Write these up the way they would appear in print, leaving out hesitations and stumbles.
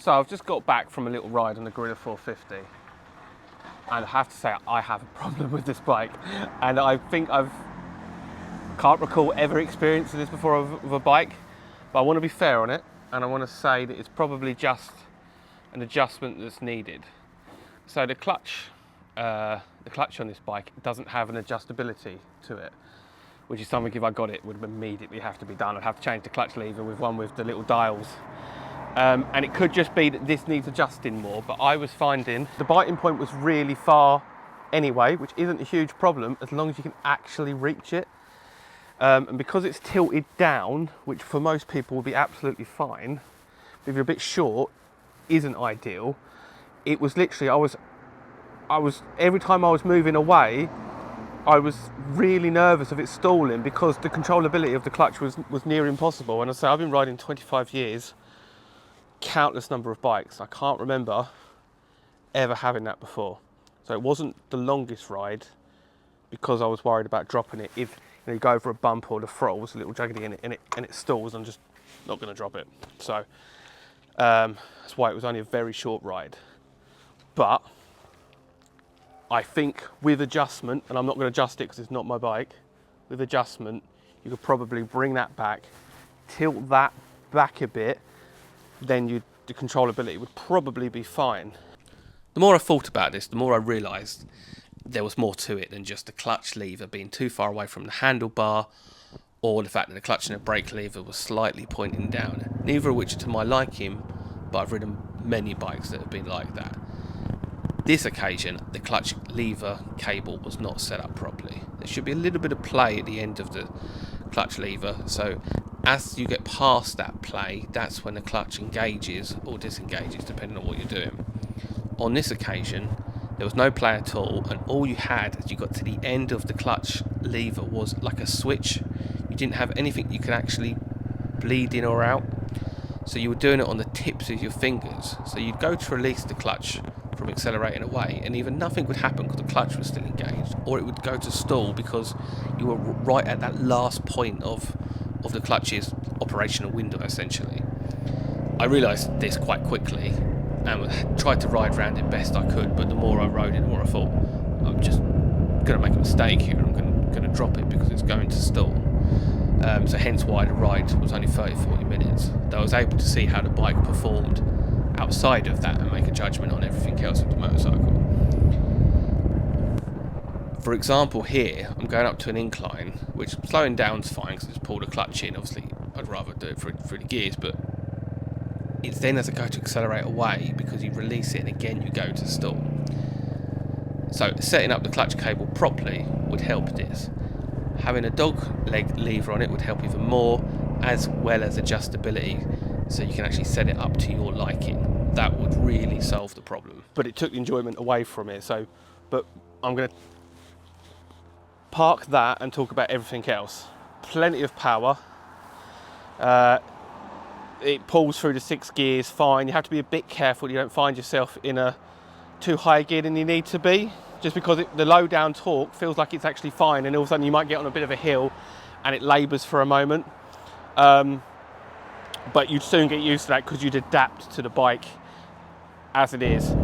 So I've just got back from a little ride on the Guerrilla 450, and I have to say I have a problem with this bike, and I think can't recall ever experiencing this before with a bike, but I want to be fair on it, and I want to say that it's probably just an adjustment that's needed. So the clutch on this bike doesn't have an adjustability to it, which is something if I got it would immediately have to be done. I'd have to change the clutch lever with one with the little dials. And it could just be that this needs adjusting more, but I was finding the biting point was really far anyway, which isn't a huge problem as long as you can actually reach it. And because it's tilted down, which for most people would be absolutely fine, but if you're a bit short, isn't ideal. It was literally, I was every time I was moving away, I was really nervous of it stalling because the controllability of the clutch was near impossible. And I say I've been riding 25 years, countless number of bikes. I can't remember ever having that before. So it wasn't the longest ride because I was worried about dropping it. If you go over a bump or the throttle was a little jaggedy and it stalls, I'm just not going to drop it. So that's why it was only a very short ride. But I think with adjustment, and I'm not going to adjust it because it's not my bike, with adjustment, you could probably bring that back, tilt that back a bit, then the controllability would probably be fine. The more I thought about this, the more I realised there was more to it than just the clutch lever being too far away from the handlebar, or the fact that the clutch and the brake lever was slightly pointing down. Neither of which are to my liking, but I've ridden many bikes that have been like that. This occasion, the clutch lever cable was not set up properly. There should be a little bit of play at the end of the clutch lever, so as you get past that play, that's when the clutch engages or disengages, depending on what you're doing. On this occasion, there was no play at all, and all you had as you got to the end of the clutch lever was like a switch. You didn't have anything you could actually bleed in or out, so you were doing it on the tips of your fingers. So you'd go to release the clutch from accelerating away, and either nothing would happen because the clutch was still engaged, or it would go to stall because you were right at that last point of the clutch's operational window, essentially. I realised this quite quickly and tried to ride around it best I could, but the more I rode it, the more I thought, I'm just going to make a mistake here, I'm going to drop it because it's going to stall. So hence why the ride was only 30-40 minutes. Though I was able to see how the bike performed outside of that and make a judgment on everything else with the motorcycle. For example, here I'm going up to an incline, which slowing down's fine because it's pulled a clutch in. Obviously I'd rather do it through the gears, but it's then as I go to accelerate away, because you release it and again you go to stall. So setting up the clutch cable properly would help this. Having a dog leg lever on it would help even more, as well as adjustability, so you can actually set it up to your liking. That would really solve the problem. But it took the enjoyment away from it. But I'm going to park that and talk about everything else. Plenty of power. It pulls through the 6 gears fine. You have to be a bit careful you don't find yourself in a too high gear than you need to be, just because the low down torque feels like it's actually fine, and all of a sudden you might get on a bit of a hill and it labours for a moment. But you'd soon get used to that because you'd adapt to the bike as it is.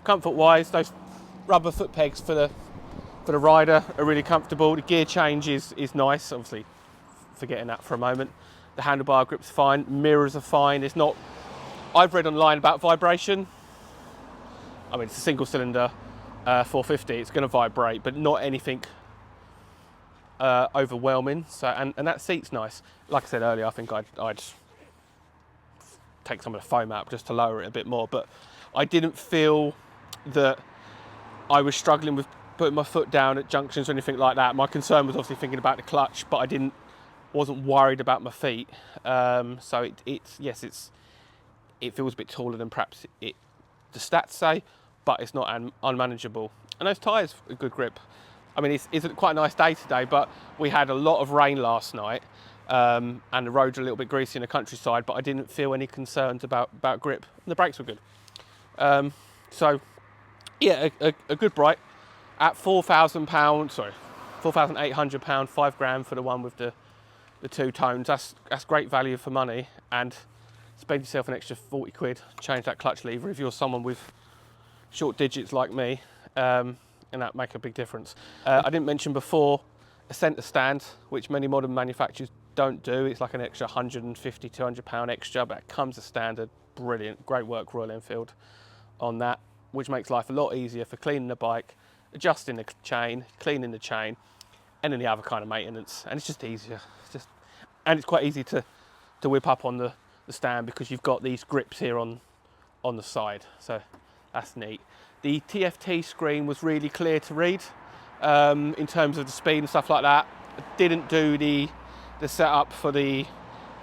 comfort-wise, those rubber foot pegs for the rider are really comfortable. The gear change is nice, obviously forgetting that for a moment. The handlebar grip's fine, mirrors are fine. It's not, I've read online about vibration. I mean, it's a single cylinder 450, it's going to vibrate, but not anything overwhelming. So, and that seat's nice. Like I said earlier, I think I'd take some of the foam out just to lower it a bit more, but I didn't feel that I was struggling with putting my foot down at junctions or anything like that. My concern was obviously thinking about the clutch, but I wasn't worried about my feet. So it feels a bit taller than perhaps the stats say, but it's not unmanageable. And those tyres are good grip. I mean, it's quite a nice day today, but we had a lot of rain last night, and the roads are a little bit greasy in the countryside, but I didn't feel any concerns about grip. And the brakes were good. So yeah, a good bike at £4,000, sorry, £4,800, £5,000 for the one with the two tones. That's great value for money, and spend yourself an extra 40 quid, change that clutch lever if you're someone with short digits like me, and that make a big difference. I didn't mention before a centre stand, which many modern manufacturers don't do. It's like an extra £150, £200 extra, but it comes as standard. Brilliant, great work Royal Enfield on that, which makes life a lot easier for cleaning the bike, adjusting the chain, cleaning the chain, and any other kind of maintenance. And it's just easier. And it's quite easy to whip up on the stand because you've got these grips here on the side. So that's neat. The TFT screen was really clear to read in terms of the speed and stuff like that. I didn't do the setup for the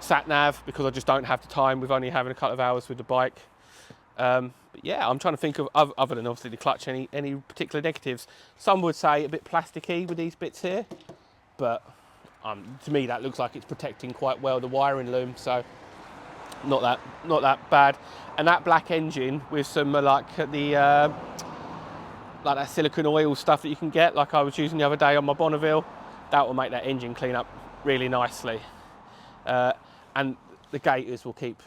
sat nav because I just don't have the time with only having a couple of hours with the bike. But yeah, I'm trying to think of, other than obviously the clutch, any particular negatives. Some would say a bit plasticky with these bits here, but to me that looks like it's protecting quite well the wiring loom, so not that bad. And that black engine with some like that silicone oil stuff that you can get, like I was using the other day on my Bonneville, that will make that engine clean up really nicely. And the gaiters will keep,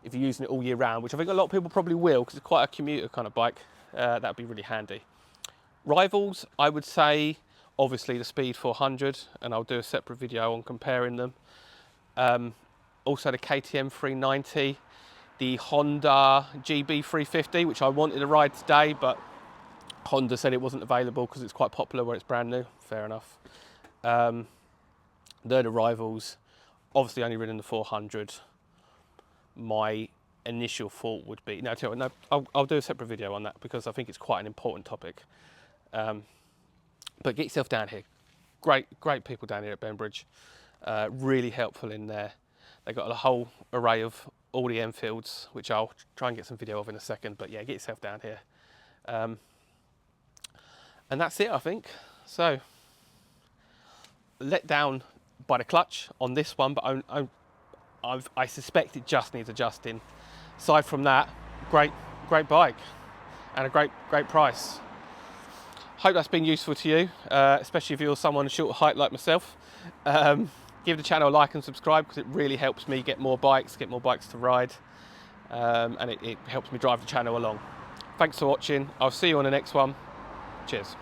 if you're using it all year round, which I think a lot of people probably will because it's quite a commuter kind of bike, that'd be really handy. Rivals, I would say obviously the Speed 400, and I'll do a separate video on comparing them. Also the KTM 390, the Honda GB 350, which I wanted to ride today, but Honda said it wasn't available because it's quite popular where it's brand new. Fair enough. They're the rivals. Obviously only ridden the 400. My initial thought would be, no, tell you what, no, I'll do a separate video on that because I think it's quite an important topic. But get yourself down here. Great people down here at Bembridge. Really helpful in there. They've got a whole array of all the Enfields, which I'll try and get some video of in a second. But yeah, get yourself down here. And that's it, I think. So, let down by the clutch on this one, but I suspect it just needs adjusting. Aside from that, great bike and a great price. Hope that's been useful to you, especially if you're someone short height like myself. Give the channel a like and subscribe because it really helps me get more bikes to ride, and it helps me drive the channel along. Thanks for watching. I'll see you on the next one. Cheers.